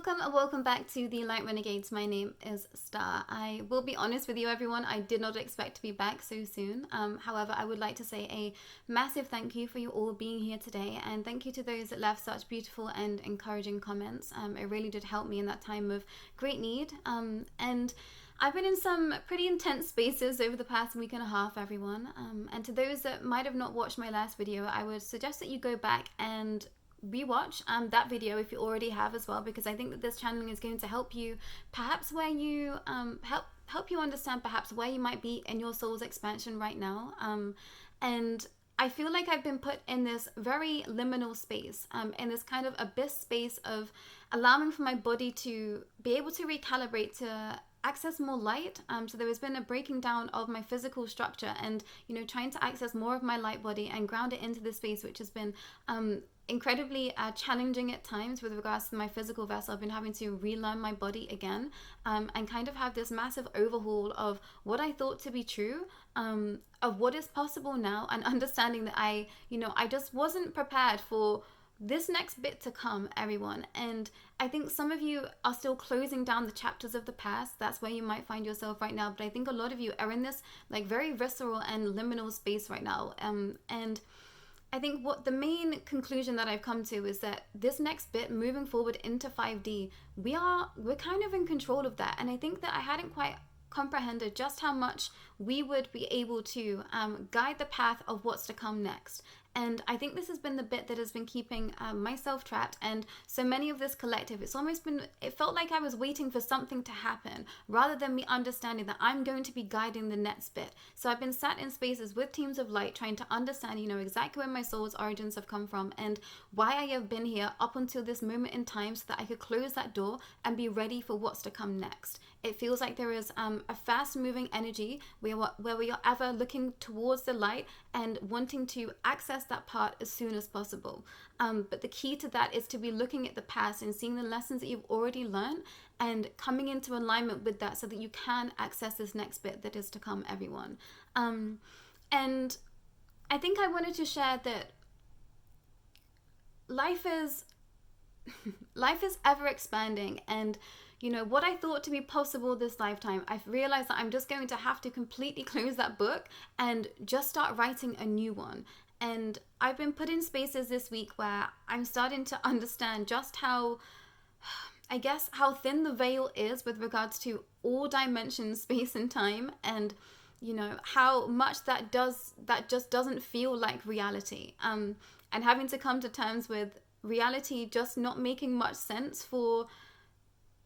welcome back to the Light Renegades. My name is Starr. I will be honest with you, everyone. I did not expect to be back so soon. However, I would like to say a massive thank you for you all being here today, and thank you to those that left such beautiful and encouraging comments. It really did help me in that time of great need. And I've been in some pretty intense spaces over the past week and a half, everyone. And to those that might have not watched my last video, I would suggest that you go back and rewatch that video if you already have as well, because I think that this channeling is going to help you perhaps where you help you understand perhaps where you might be in your soul's expansion right now. And I feel like I've been put in this very liminal space, in this kind of abyss space of allowing for my body to be able to recalibrate to access more light. So there has been a breaking down of my physical structure and, trying to access more of my light body and ground it into this space, which has been incredibly challenging at times with regards to my physical vessel. I've been having to relearn my body again, and kind of have this massive overhaul of what I thought to be true, of what is possible now, and understanding that I just wasn't prepared for this next bit to come, everyone. And I think some of you are still closing down the chapters of the past. That's where you might find yourself right now. But I think a lot of you are in this like very visceral and liminal space right now. And I think what the main conclusion that I've come to is that this next bit moving forward into 5D, we're kind of in control of that. And I think that I hadn't quite comprehended just how much we would be able to guide the path of what's to come next. And I think this has been the bit that has been keeping myself trapped, and so many of this collective. It felt like I was waiting for something to happen rather than me understanding that I'm going to be guiding the next bit. So I've been sat in spaces with teams of light trying to understand, exactly where my soul's origins have come from and why I have been here up until this moment in time, so that I could close that door and be ready for what's to come next. It feels like there is a fast-moving energy where we are ever looking towards the light and wanting to access that part as soon as possible. But the key to that is to be looking at the past and seeing the lessons that you've already learned and coming into alignment with that, so that you can access this next bit that is to come, everyone. And I think I wanted to share that life is ever expanding, and what I thought to be possible this lifetime, I've realized that I'm just going to have to completely close that book and just start writing a new one. And I've been put in spaces this week where I'm starting to understand just how thin the veil is with regards to all dimensions, space and time, and how much that just doesn't feel like reality. And having to come to terms with reality just not making much sense for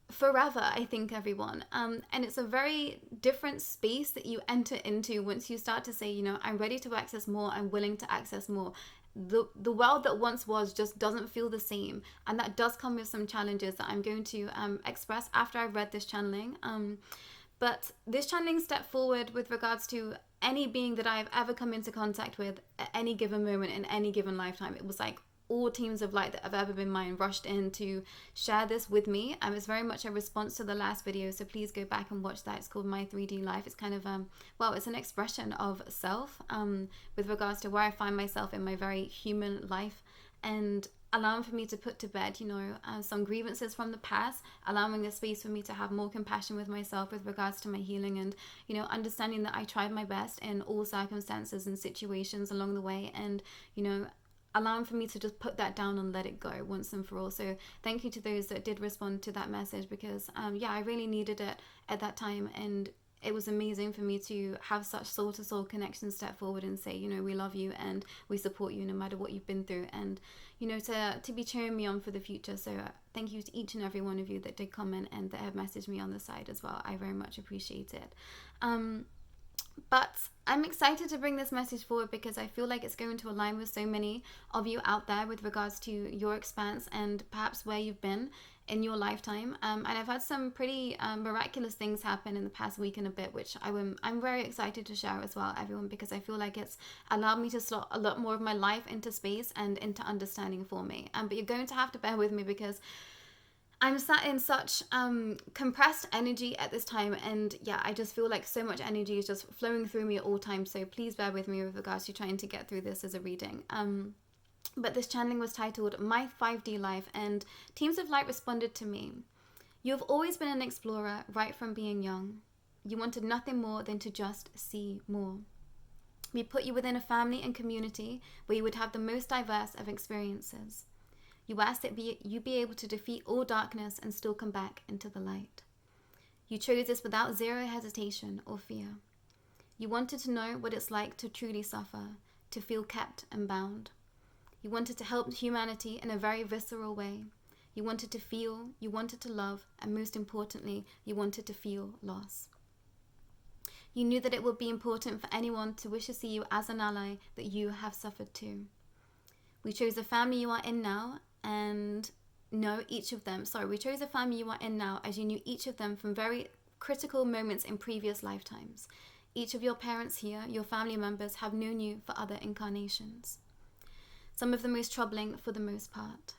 forever, I think, everyone. And it's a very different space that you enter into once you start to say, I'm ready to access more, I'm willing to access more. The world that once was just doesn't feel the same, and that does come with some challenges that I'm going to express after I've read this channeling. But this channeling step forward with regards to any being that I've ever come into contact with at any given moment in any given lifetime. It was like all teams of light that have ever been mine rushed in to share this with me. It's very much a response to the last video, so please go back and watch that. It's called My 3D Life. It's kind of it's an expression of self with regards to where I find myself in my very human life, and allowing for me to put to bed some grievances from the past, allowing a space for me to have more compassion with myself with regards to my healing, and understanding that I tried my best in all circumstances and situations along the way, and allowing for me to just put that down and let it go once and for all. So thank you to those that did respond to that message, because I really needed it at that time, and it was amazing for me to have such soul-to-soul connection step forward and say, we love you and we support you no matter what you've been through, and to be cheering me on for the future. So thank you to each and every one of you that did comment and that have messaged me on the side as well. I very much appreciate it. But I'm excited to bring this message forward, because I feel like it's going to align with so many of you out there with regards to your expanse and perhaps where you've been in your lifetime. And I've had some pretty miraculous things happen in the past week and a bit, which I'm very excited to share as well, everyone, because I feel like it's allowed me to slot a lot more of my life into space and into understanding for me. But you're going to have to bear with me, because I'm sat in such compressed energy at this time, and I just feel like so much energy is just flowing through me at all times. So please bear with me with regards to trying to get through this as a reading. But this channeling was titled My 5D Life, and Teams of Light responded to me. You have always been an explorer right from being young. You wanted nothing more than to just see more. We put you within a family and community where you would have the most diverse of experiences. You asked that you be able to defeat all darkness and still come back into the light. You chose this without zero hesitation or fear. You wanted to know what it's like to truly suffer, to feel kept and bound. You wanted to help humanity in a very visceral way. You wanted to feel, you wanted to love, and most importantly, you wanted to feel loss. You knew that it would be important for anyone to wish to see you as an ally that you have suffered too. We chose the family you are in now we chose the family you are in now as you knew each of them from very critical moments in previous lifetimes. Each of your parents here, your family members, have known you for other incarnations. Some of the most troubling for the most part.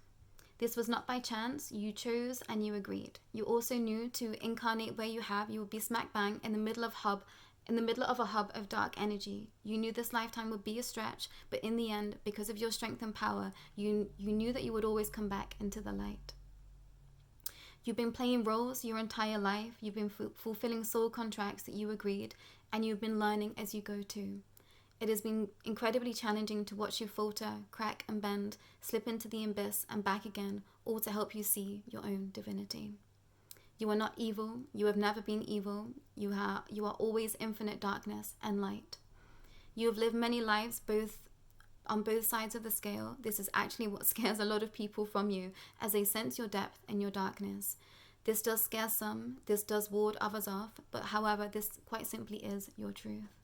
This was not by chance. You chose and you agreed. You also knew to incarnate where you would be smack bang in the middle of a hub of dark energy. You knew this lifetime would be a stretch, but in the end, because of your strength and power, you knew that you would always come back into the light. You've been playing roles your entire life. You've been fulfilling soul contracts that you agreed, and you've been learning as you go too. It has been incredibly challenging to watch you falter, crack and bend, slip into the abyss and back again, all to help you see your own divinity. You are not evil. You have never been evil. You are always infinite darkness and light. You have lived many lives on both sides of the scale. This is actually what scares a lot of people from you, as they sense your depth and your darkness. This does scare some. This does ward others off. But however, this quite simply is your truth.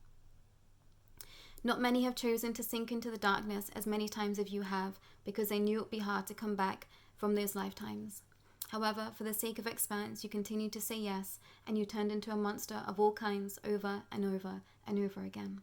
Not many have chosen to sink into the darkness as many times as you have, because they knew it would be hard to come back from those lifetimes. However, for the sake of expanse, you continued to say yes, and you turned into a monster of all kinds over and over and over again.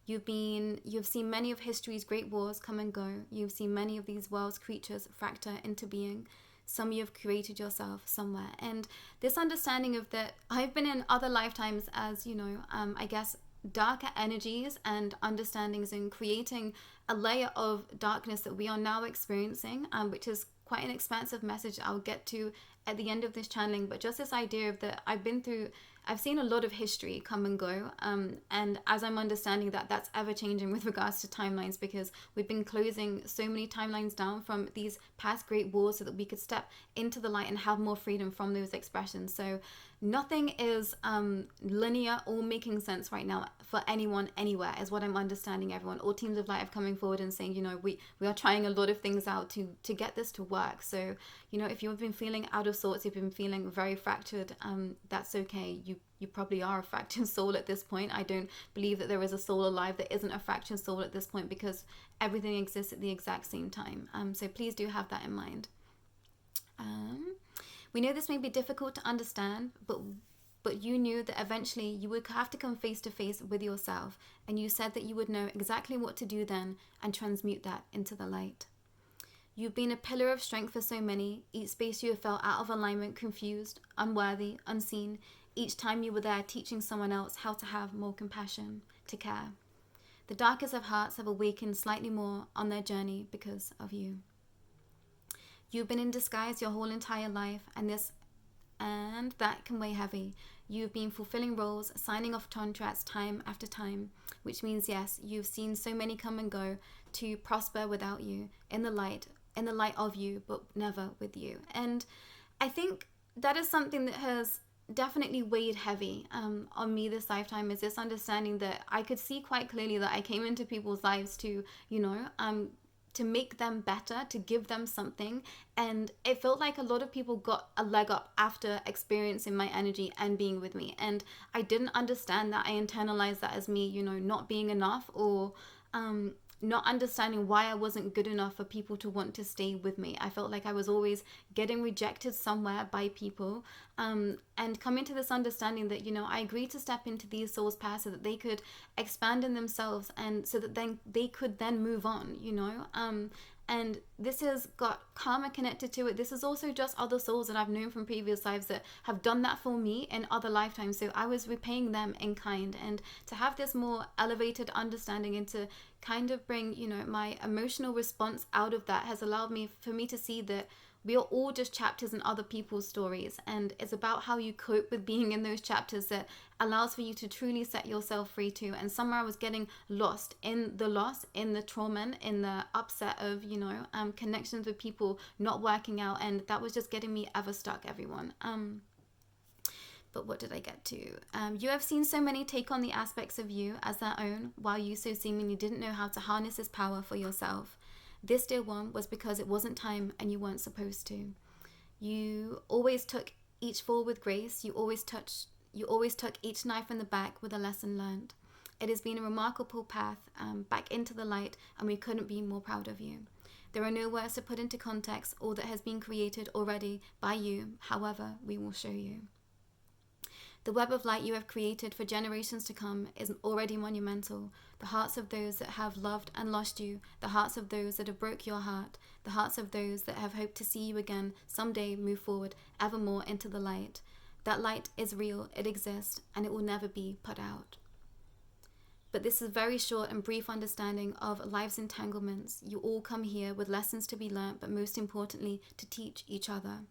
You've seen many of history's great wars come and go. You've seen many of these world's creatures fracture into being. Some you have created yourself somewhere. And this understanding of that, I've been in other lifetimes as, I guess, darker energies and understandings, and creating a layer of darkness that we are now experiencing, which is quite an expansive message I'll get to at the end of this channeling. But just this idea of that I've seen a lot of history come and go, and as I'm understanding that's ever changing with regards to timelines, because we've been closing so many timelines down from these past great wars so that we could step into the light and have more freedom from those expressions. So nothing is linear or making sense right now for anyone anywhere, is what I'm understanding. Everyone, all teams of light are coming forward and saying, we are trying a lot of things out to get this to work. So if you've been feeling out of sorts, you've been feeling very fractured, that's okay. You probably are a fractured soul at this point. I don't believe that there is a soul alive that isn't a fractured soul at this point, because everything exists at the exact same time. So please do have that in mind. We know this may be difficult to understand, but you knew that eventually you would have to come face to face with yourself, and you said that you would know exactly what to do then and transmute that into the light. You've been a pillar of strength for so many. Each space you have felt out of alignment, confused, unworthy, unseen. Each time you were there teaching someone else how to have more compassion, to care. The darkest of hearts have awakened slightly more on their journey because of you. You've been in disguise your whole entire life, and that can weigh heavy. You've been fulfilling roles, signing off contracts time after time, which means, yes, you've seen so many come and go to prosper without you, in the light of you, but never with you. And I think that is something that has definitely weighed heavy on me this lifetime, is this understanding that I could see quite clearly that I came into people's lives to, to make them better, to give them something. And it felt like a lot of people got a leg up after experiencing my energy and being with me. And I didn't understand that. I internalized that as me, not being enough, or not understanding why I wasn't good enough for people to want to stay with me. I felt like I was always getting rejected somewhere by people, and coming to this understanding that, I agreed to step into these souls' paths so that they could expand in themselves, and so that then they could then move on, And this has got karma connected to it. This is also just other souls that I've known from previous lives that have done that for me in other lifetimes. So I was repaying them in kind. And to have this more elevated understanding and to kind of bring, my emotional response out of that has allowed for me to see that we are all just chapters in other people's stories, and it's about how you cope with being in those chapters that allows for you to truly set yourself free too. And somewhere I was getting lost in the loss, in the trauma, in the upset of connections with people not working out, and that was just getting me ever stuck, everyone. But what did I get to? You have seen so many take on the aspects of you as their own, while you so seemingly didn't know how to harness this power for yourself. This, dear one, was because it wasn't time and you weren't supposed to. You always took each fall with grace. You always took each knife in the back with a lesson learned. It has been a remarkable path back into the light, and we couldn't be more proud of you. There are no words to put into context all that has been created already by you. However, we will show you. The web of light you have created for generations to come is already monumental. The hearts of those that have loved and lost you, the hearts of those that have broke your heart, the hearts of those that have hoped to see you again someday move forward evermore into the light. That light is real, it exists, and it will never be put out. But this is a very short and brief understanding of life's entanglements. You all come here with lessons to be learnt, but most importantly, to teach each other.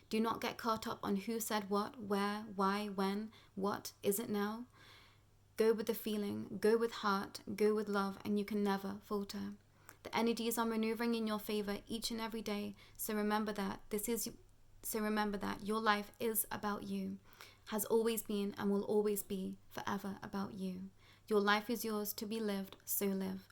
Do not get caught up on who said what, where, why, when, what is it now. Go with the feeling, go with heart, go with love, and you can never falter. The energies are maneuvering in your favor each and every day, so remember that your life is about you, has always been and will always be forever about you. Your life is yours to be lived, so live.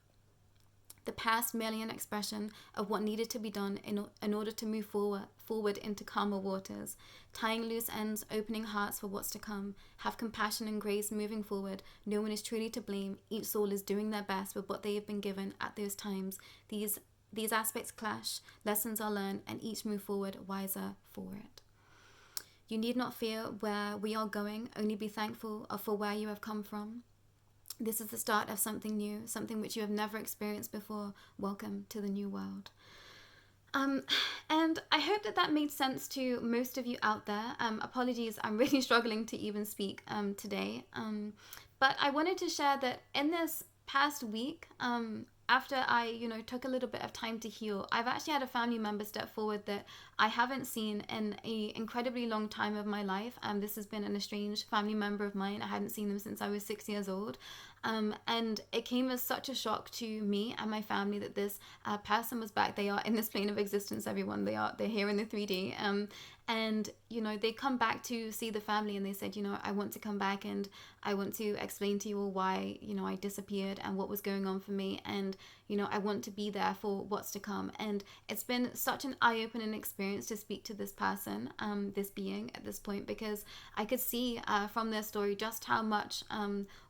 The past merely an expression of what needed to be done in order to move forward into calmer waters, tying loose ends, opening hearts for what's to come. Have compassion and grace moving forward. No one is truly to blame. Each soul is doing their best with what they have been given at those times. These aspects clash, lessons are learned, and each move forward wiser for it. You need not fear where we are going, only be thankful for where you have come from. This is the start of something new, something which you have never experienced before. Welcome to the new world. And I hope that made sense to most of you out there. Apologies, I'm really struggling to even speak today. But I wanted to share that in this past week, after I, took a little bit of time to heal, I've actually had a family member step forward that I haven't seen in an incredibly long time of my life. This has been an estranged family member of mine. I hadn't seen them since I was 6 years old. And it came as such a shock to me and my family that this person was back. They are in this plane of existence, everyone. They're here in the 3D. And, they come back to see the family and they said, I want to come back and I want to explain to you all why, I disappeared and what was going on for me. And, I want to be there for what's to come. And it's been such an eye-opening experience to speak to this person, this being at this point, because I could see from their story just how much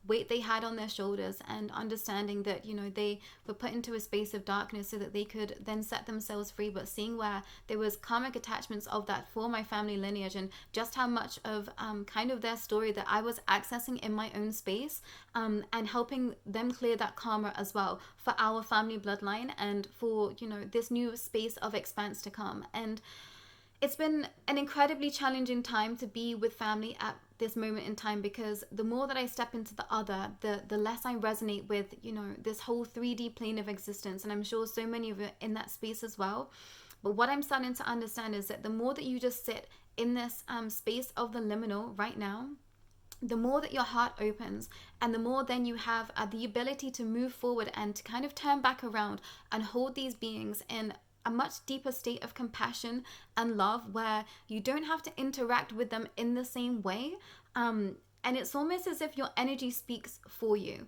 weight they had on their shoulders, and understanding that, they were put into a space of darkness so that they could then set themselves free, but seeing where there was karmic attachments of that for my family lineage, and just how much of kind of their story that I was accessing in my own space, and helping them clear that karma as well for our family bloodline and for, this new space of expanse to come. And it's been an incredibly challenging time to be with family at this moment in time, because the more that I step into the other, the less I resonate with, this whole 3D plane of existence. And I'm sure so many of you are in that space as well. But what I'm starting to understand is that the more that you just sit in this space of the liminal right now, the more that your heart opens, and the more then you have the ability to move forward and to kind of turn back around and hold these beings in a much deeper state of compassion and love, where you don't have to interact with them in the same way. And it's almost as if your energy speaks for you.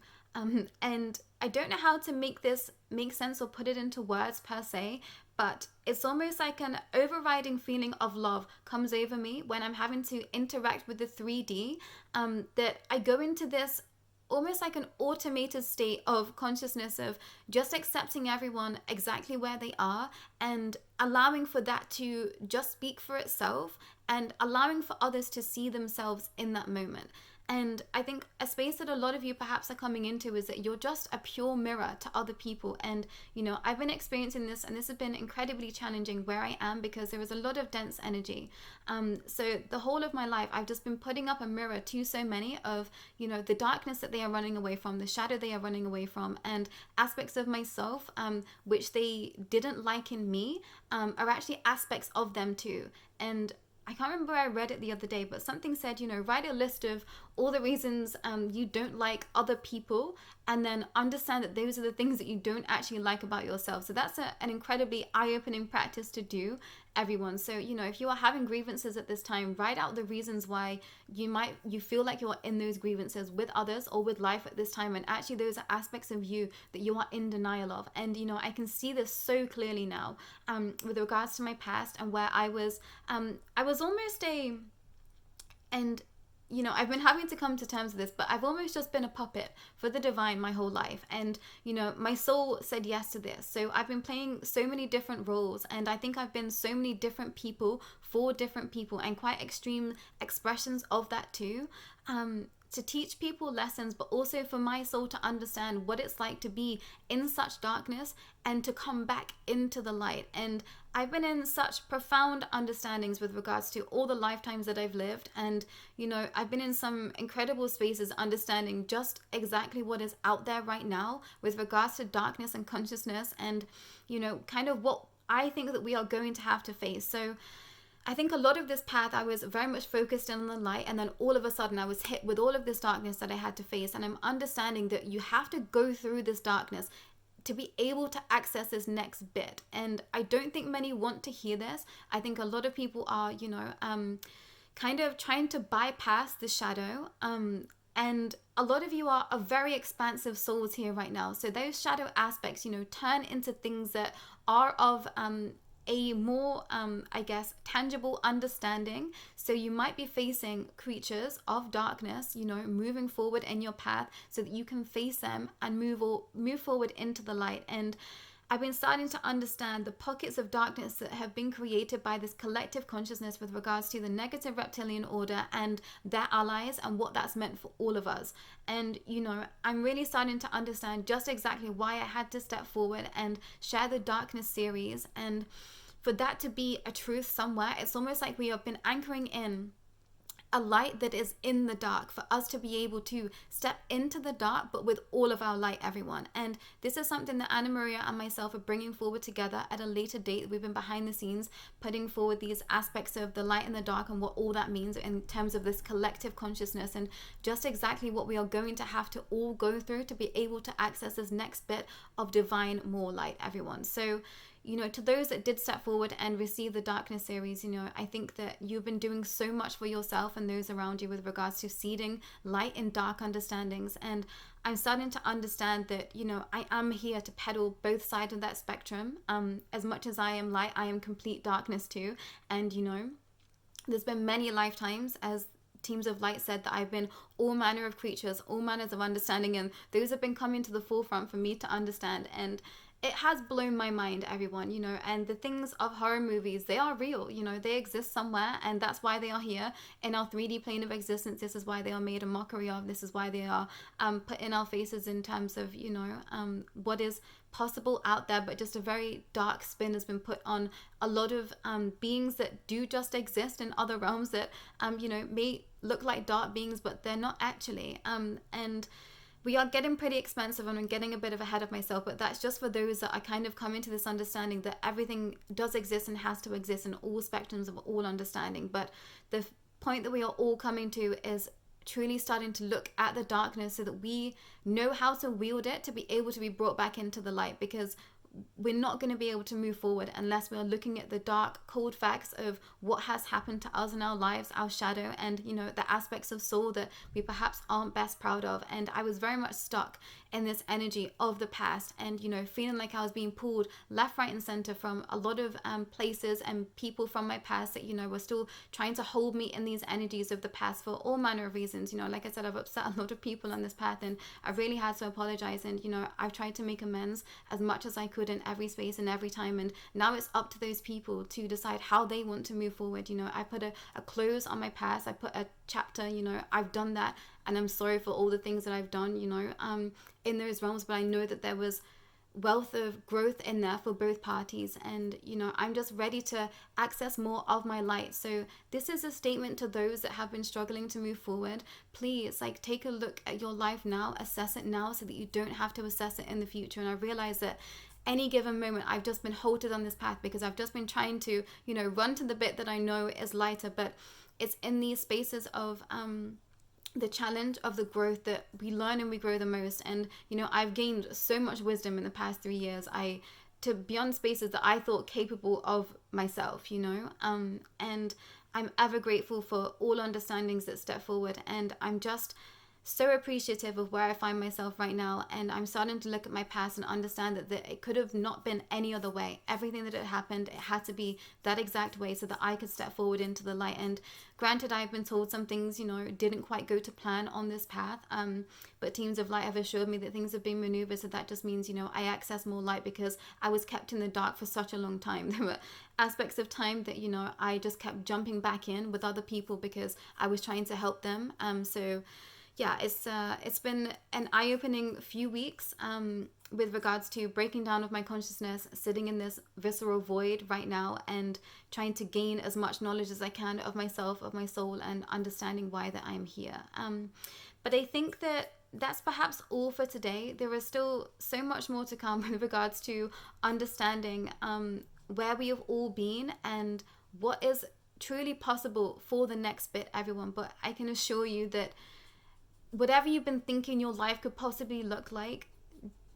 And I don't know how to make this make sense or put it into words per se, but it's almost like an overriding feeling of love comes over me when I'm having to interact with the 3D, that I go into this almost like an automated state of consciousness of just accepting everyone exactly where they are, and allowing for that to just speak for itself, and allowing for others to see themselves in that moment. And I think a space that a lot of you perhaps are coming into is that you're just a pure mirror to other people. And, you know, I've been experiencing this, and this has been incredibly challenging where I am, because there is a lot of dense energy. So the whole of my life, I've just been putting up a mirror to so many of, you know, the darkness that they are running away from, the shadow they are running away from, and aspects of myself, which they didn't like in me, are actually aspects of them too. And I can't remember where I read it the other day, but something said, you know, write a list of all the reasons you don't like other people, and then understand that those are the things that you don't actually like about yourself. So that's an incredibly eye-opening practice to do, everyone. So, you know, if you are having grievances at this time, write out the reasons why you feel like you're in those grievances with others or with life at this time, and actually those are aspects of you that you are in denial of. And, you know, I can see this so clearly now with regards to my past, and where I was almost and you know, I've been having to come to terms with this, but I've almost just been a puppet for the divine my whole life. And, you know, my soul said yes to this. So I've been playing so many different roles, and I think I've been so many different people for different people, and quite extreme expressions of that too. To teach people lessons, but also for my soul to understand what it's like to be in such darkness and to come back into the light. And I've been in such profound understandings with regards to all the lifetimes that I've lived. And, you know, I've been in some incredible spaces understanding just exactly what is out there right now with regards to darkness and consciousness, and, you know, kind of what I think that we are going to have to face. So I think a lot of this path, I was very much focused in on the light, and then all of a sudden I was hit with all of this darkness that I had to face. And I'm understanding that you have to go through this darkness to be able to access this next bit. And I don't think many want to hear this. I think a lot of people are, you know, kind of trying to bypass the shadow. And a lot of you are very expansive souls here right now. So those shadow aspects, you know, turn into things that are of a more, I guess, tangible understanding. So you might be facing creatures of darkness, you know, moving forward in your path so that you can face them and move forward into the light. And I've been starting to understand the pockets of darkness that have been created by this collective consciousness with regards to the negative reptilian order and their allies, and what that's meant for all of us. And, you know, I'm really starting to understand just exactly why I had to step forward and share the darkness series. And for that to be a truth somewhere, it's almost like we have been anchoring in a light that is in the dark, for us to be able to step into the dark, but with all of our light, everyone. And this is something that Anna Maria and myself are bringing forward together at a later date. We've been behind the scenes putting forward these aspects of the light and the dark, and what all that means in terms of this collective consciousness, and just exactly what we are going to have to all go through to be able to access this next bit of divine more light, everyone. So, you know, to those that did step forward and receive the darkness series, you know, I think that you've been doing so much for yourself and those around you with regards to seeding light and dark understandings. And I'm starting to understand that, you know, I am here to peddle both sides of that spectrum. As much as I am light, I am complete darkness too. And, you know, there's been many lifetimes, as Teams of Light said, that I've been all manner of creatures, all manners of understanding, and those have been coming to the forefront for me to understand. And it has blown my mind, everyone, you know. And the things of horror movies, they are real, you know, they exist somewhere, and that's why they are here in our 3D plane of existence. This is why they are made a mockery of. This is why they are put in our faces in terms of, you know, what is possible out there, but just a very dark spin has been put on a lot of beings that do just exist in other realms that, you know, may look like dark beings, but they're not actually. And we are getting pretty expensive, and I'm getting a bit of ahead of myself, but that's just for those that are kind of coming to this understanding that everything does exist and has to exist in all spectrums of all understanding. But the point that we are all coming to is truly starting to look at the darkness so that we know how to wield it to be able to be brought back into the light, because we're not going to be able to move forward unless we are looking at the dark, cold facts of what has happened to us in our lives, our shadow, and, you know, the aspects of soul that we perhaps aren't best proud of. And I was very much stuck in this energy of the past, and, you know, feeling like I was being pulled left, right, and center from a lot of places and people from my past that, you know, were still trying to hold me in these energies of the past for all manner of reasons. You know, like I said, I've upset a lot of people on this path, and I really had to apologize. And, you know, I've tried to make amends as much as I could forward in every space and every time. And now it's up to those people to decide how they want to move forward. You know, I put a close on my past. I put a chapter, you know, I've done that. And I'm sorry for all the things that I've done, you know, in those realms. But I know that there was wealth of growth in there for both parties, and you know, I'm just ready to access more of my light. So this is a statement to those that have been struggling to move forward. Please, like, take a look at your life now, assess it now, so that you don't have to assess it in the future. And I realize that any given moment I've just been halted on this path because I've just been trying to, you know, run to the bit that I know is lighter. But it's in these spaces of the challenge of the growth that we learn and we grow the most. And you know, I've gained so much wisdom in the past 3 years, to beyond spaces that I thought capable of myself, you know, and I'm ever grateful for all understandings that step forward. And I'm just so appreciative of where I find myself right now. And I'm starting to look at my past and understand that it could have not been any other way. Everything that had happened, it had to be that exact way so that I could step forward into the light. And granted, I've been told some things, you know, didn't quite go to plan on this path. But teams of light have assured me that things have been maneuvered. So that just means, you know, I access more light because I was kept in the dark for such a long time. There were aspects of time that, you know, I just kept jumping back in with other people because I was trying to help them. So yeah, it's been an eye-opening few weeks with regards to breaking down of my consciousness, sitting in this visceral void right now and trying to gain as much knowledge as I can of myself, of my soul, and understanding why that I'm here. But I think that that's perhaps all for today. There is still so much more to come with regards to understanding where we have all been and what is truly possible for the next bit, everyone. But I can assure you that whatever you've been thinking your life could possibly look like,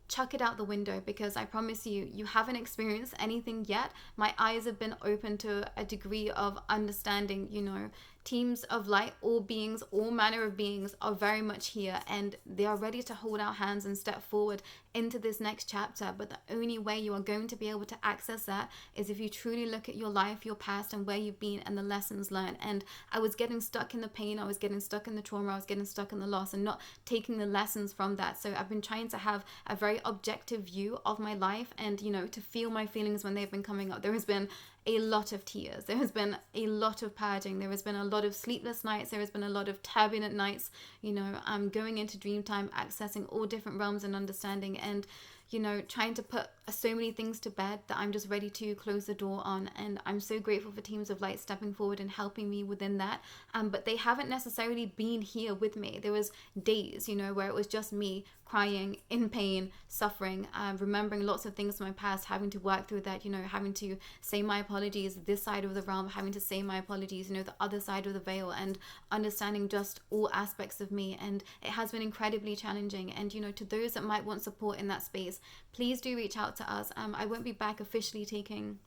chuck it out the window, because I promise you, you haven't experienced anything yet. My eyes have been open to a degree of understanding, you know, teams of light, all beings, all manner of beings are very much here, and they are ready to hold our hands and step forward into this next chapter. But the only way you are going to be able to access that is if you truly look at your life, your past, and where you've been and the lessons learned. And I was getting stuck in the pain, I was getting stuck in the trauma, I was getting stuck in the loss and not taking the lessons from that. So I've been trying to have a very objective view of my life and, you know, to feel my feelings when they've been coming up. There has been a lot of tears, there has been a lot of purging, there has been a lot of sleepless nights, there has been a lot of turbulent nights, you know, going into dream time, accessing all different realms and understanding, and you know, trying to put so many things to bed that I'm just ready to close the door on. And I'm so grateful for teams of light stepping forward and helping me within that. But they haven't necessarily been here with me. There was days, you know, where it was just me crying, in pain, suffering, remembering lots of things from my past, having to work through that, you know, having to say my apologies this side of the realm, having to say my apologies, you know, the other side of the veil, and understanding just all aspects of me. And it has been incredibly challenging. And, you know, to those that might want support in that space, please do reach out to us. I won't be back officially taking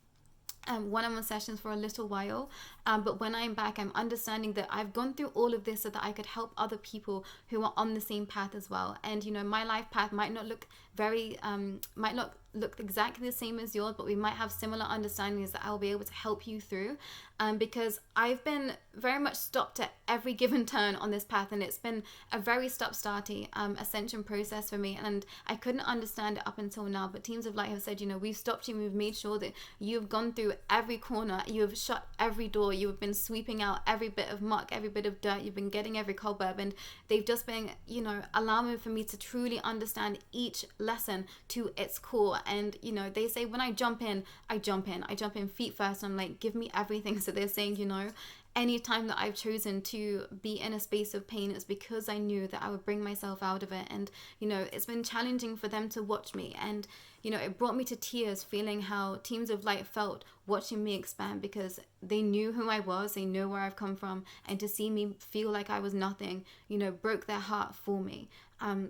one-on-one sessions for a little while, but when I'm back, I'm understanding that I've gone through all of this so that I could help other people who are on the same path as well. And you know, my life path might not look might not look exactly the same as yours, but we might have similar understandings that I'll be able to help you through, because I've been very much stopped at every given turn on this path, and it's been a very stop-starty ascension process for me, and I couldn't understand it up until now. But teams of light have said, you know, we've stopped you, we've made sure that you've gone through every corner, you have shut every door, you have been sweeping out every bit of muck, every bit of dirt, you've been getting every cobweb, and they've just been, you know, allowing for me to truly understand each lesson to its core. And you know, they say when I jump in feet first. I'm like, give me everything. So they're saying, you know, any time that I've chosen to be in a space of pain, it's because I knew that I would bring myself out of it. And you know, it's been challenging for them to watch me, and you know, it brought me to tears feeling how teams of light felt watching me expand, because they knew who I was, they know where I've come from, and to see me feel like I was nothing, you know, broke their heart for me.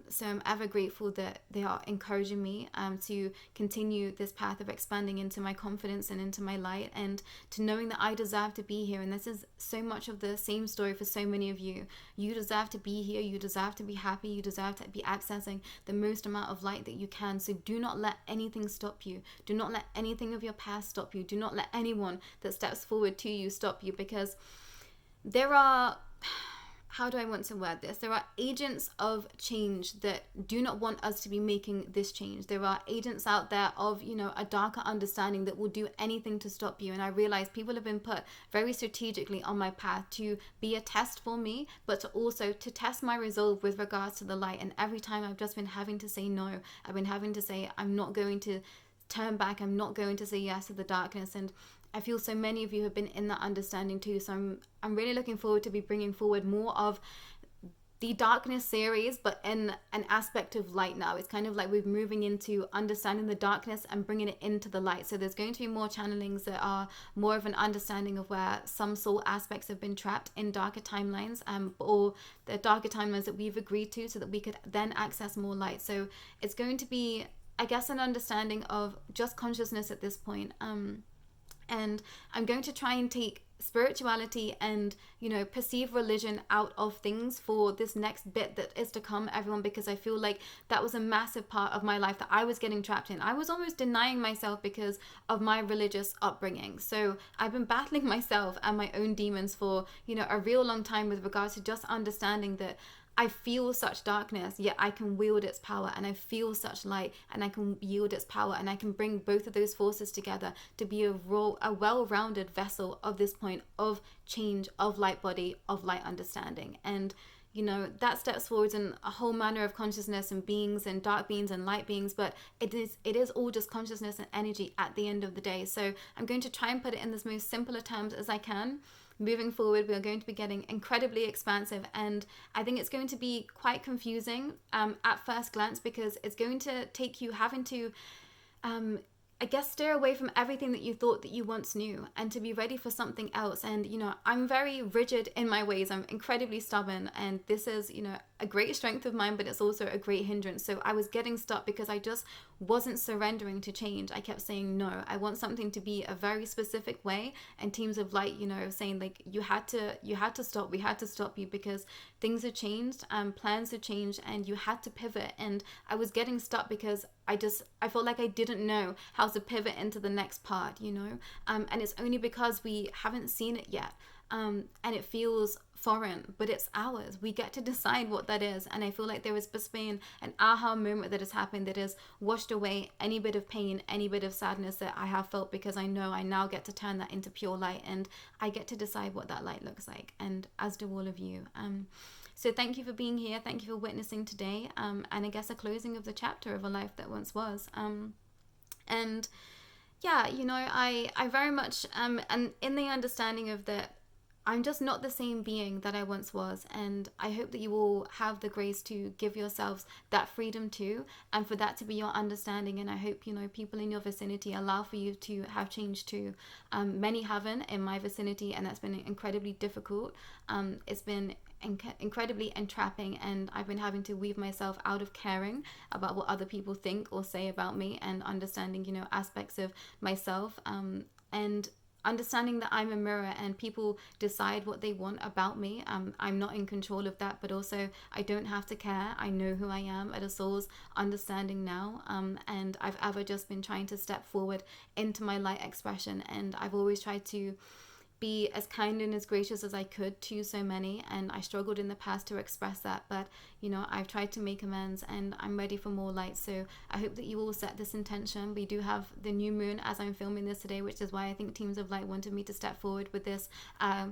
So I'm ever grateful that they are encouraging me to continue this path of expanding into my confidence and into my light, and to knowing that I deserve to be here. And this is so much of the same story for so many of you. You deserve to be here, you deserve to be happy, you deserve to be accessing the most amount of light that you can. So do not let anything stop you. Do not let anything of your past stop you. Do not let anyone that steps forward to you stop you, because there are how do I want to word this? There are agents of change that do not want us to be making this change. There are agents out there of, you know, a darker understanding that will do anything to stop you. And I realize people have been put very strategically on my path to be a test for me, but to also to test my resolve with regards to the light. And every time I've just been having to say no. I've been having to say, I'm not going to turn back. I'm not going to say yes to the darkness. And I feel so many of you have been in that understanding too. So I'm really looking forward to be bringing forward more of the darkness series, but in an aspect of light now. It's kind of like we're moving into understanding the darkness and bringing it into the light. So there's going to be more channelings that are more of an understanding of where some soul aspects have been trapped in darker timelines, or the darker timelines that we've agreed to, so that we could then access more light. So it's going to be, I guess, an understanding of just consciousness at this point. And I'm going to try and take spirituality and, you know, perceive religion out of things for this next bit that is to come, everyone, because I feel like that was a massive part of my life that I was getting trapped in. I was almost denying myself because of my religious upbringing. So I've been battling myself and my own demons for, you know, a real long time with regards to just understanding that I feel such darkness, yet I can wield its power, and I feel such light, and I can yield its power, and I can bring both of those forces together to be a well-rounded vessel of this point of change, of light body, of light understanding. And, you know, that steps forward in a whole manner of consciousness and beings and dark beings and light beings, but it is all just consciousness and energy at the end of the day. So I'm going to try and put it in the most simpler terms as I can. Moving forward, we are going to be getting incredibly expansive, and I think it's going to be quite confusing at first glance, because it's going to take you having to I guess steer away from everything that you thought that you once knew, and to be ready for something else. And, you know, I'm very rigid in my ways. I'm incredibly stubborn, and this is, you know, a great strength of mine, but it's also a great hindrance. So I was getting stuck because I just wasn't surrendering to change. I kept saying no. I want something to be a very specific way, and teams of light, you know, saying like, you had to stop. We had to stop you because things have changed, plans have changed, and you had to pivot. And I was getting stuck because I felt like I didn't know how to pivot into the next part, you know, and it's only because we haven't seen it yet, and it feels foreign, but it's ours. We get to decide what that is. And I feel like there has been an aha moment that has happened that has washed away any bit of pain, any bit of sadness that I have felt, because I know I now get to turn that into pure light, and I get to decide what that light looks like, and as do all of you. So thank you for being here. Thank you for witnessing today. And I guess a closing of the chapter of a life that once was. And yeah, you know, I very much and in the understanding of that, I'm just not the same being that I once was. And I hope that you all have the grace to give yourselves that freedom too, and for that to be your understanding. And I hope, you know, people in your vicinity allow for you to have change too. Many haven't in my vicinity, and that's been incredibly difficult. It's been incredibly entrapping, and I've been having to weave myself out of caring about what other people think or say about me, and understanding, you know, aspects of myself, and understanding that I'm a mirror and people decide what they want about me. I'm not in control of that, but also I don't have to care. I know who I am at a soul's understanding now, and I've ever just been trying to step forward into my light expression, and I've always tried to be as kind and as gracious as I could to so many, and I struggled in the past to express that, but you know, I've tried to make amends, and I'm ready for more light. So I hope that you all set this intention. We do have the new moon as I'm filming this today, which is why I think Teams of Light wanted me to step forward with this I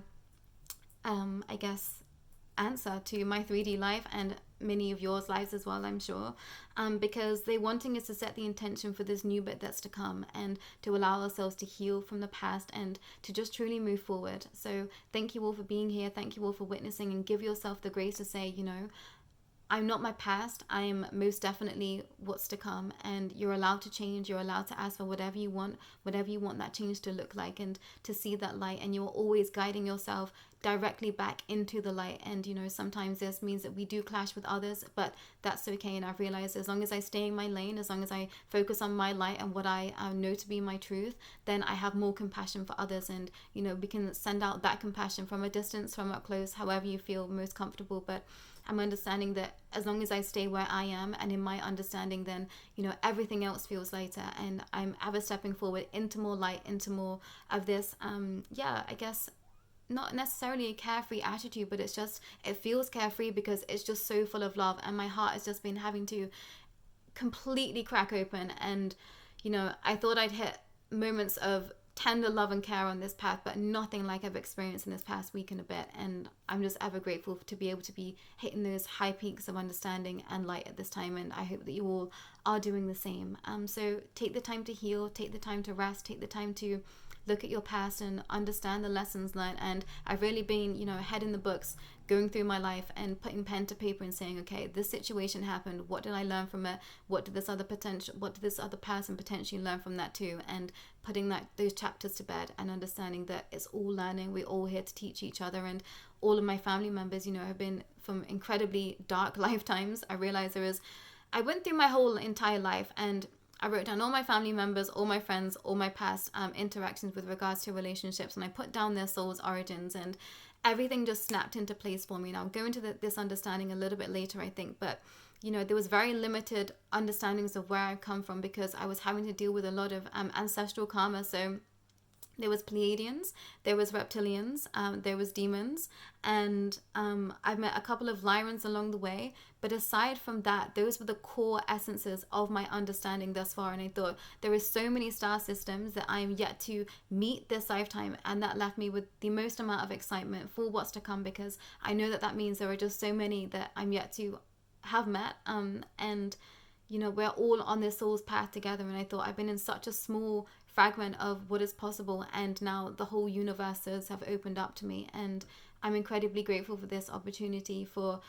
guess answer to my 3D life, and many of yours lives as well, I'm sure, because they're wanting us to set the intention for this new bit that's to come, and to allow ourselves to heal from the past and to just truly move forward. So thank you all for being here. Thank you all for witnessing, and give yourself the grace to say, you know, I'm not my past. I am most definitely what's to come, and you're allowed to change. You're allowed to ask for whatever you want that change to look like, and to see that light. And you're always guiding yourself directly back into the light. And you know, sometimes this means that we do clash with others, but that's okay. And I've realized as long as I stay in my lane, as long as I focus on my light and what I know to be my truth, then I have more compassion for others. And you know, we can send out that compassion from a distance, from up close, however you feel most comfortable. But I'm understanding that as long as I stay where I am and in my understanding, then, you know, everything else feels lighter, and I'm ever stepping forward into more light, into more of this, I guess, not necessarily a carefree attitude, but it's just, it feels carefree because it's just so full of love, and my heart has just been having to completely crack open. And I thought I'd hit moments of tender love and care on this path, but nothing like I've experienced in this past week and a bit. And I'm just ever grateful to be able to be hitting those high peaks of understanding and light at this time, and I hope that you all are doing the same. So take the time to heal, take the time to rest, take the time to look at your past and understand the lessons learned. And I've really been, head in the books, going through my life and putting pen to paper and saying, okay, this situation happened. What did I learn from it? What did this other person potentially learn from that too? And putting those chapters to bed and understanding that it's all learning. We're all here to teach each other. And all of my family members, have been from incredibly dark lifetimes. I realized I went through my whole entire life and I wrote down all my family members, all my friends, all my past interactions with regards to relationships, and I put down their soul's origins, and everything just snapped into place for me. And I'll go into this understanding a little bit later, I think, but there was very limited understandings of where I come from because I was having to deal with a lot of ancestral karma. So there was Pleiadians, there was reptilians, there was demons, and I've met a couple of Lyrans along the way. But aside from that, those were the core essences of my understanding thus far. And I thought there is so many star systems that I am yet to meet this lifetime, and that left me with the most amount of excitement for what's to come, because I know that means there are just so many that I'm yet to have met, and we're all on this soul's path together. And I thought I've been in such a small fragment of what is possible, and now the whole universes have opened up to me, and I'm incredibly grateful for this opportunity, for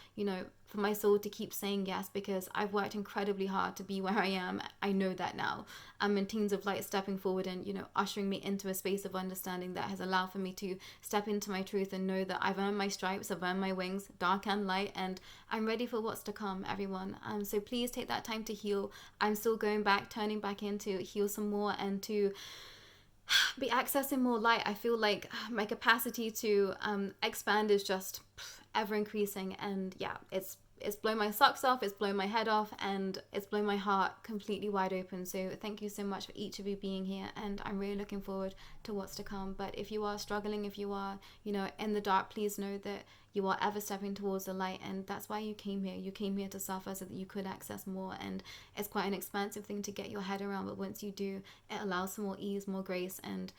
for my soul to keep saying yes, because I've worked incredibly hard to be where I am. I know that now. I'm in Teens of Light stepping forward and ushering me into a space of understanding that has allowed for me to step into my truth and know that I've earned my stripes, I've earned my wings, dark and light, and I'm ready for what's to come, everyone. So please take that time to heal. I'm still turning back in to heal some more and to be accessing more light. I feel like my capacity to expand is just ever increasing, and yeah, it's blown my socks off, it's blown my head off, and it's blown my heart completely wide open. So thank you so much for each of you being here, and I'm really looking forward to what's to come. But if you are struggling, if you are in the dark, please know that you are ever stepping towards the light, and that's why you came here. You came here to suffer so that you could access more, and it's quite an expansive thing to get your head around, but once you do, it allows for more ease, more grace, and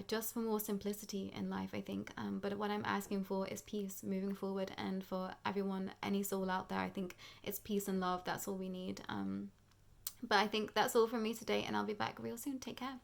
just for more simplicity in life, I think. But what I'm asking for is peace moving forward, and for everyone, any soul out there, I think it's peace and love. That's all we need. But I think that's all from me today, and I'll be back real soon. Take care.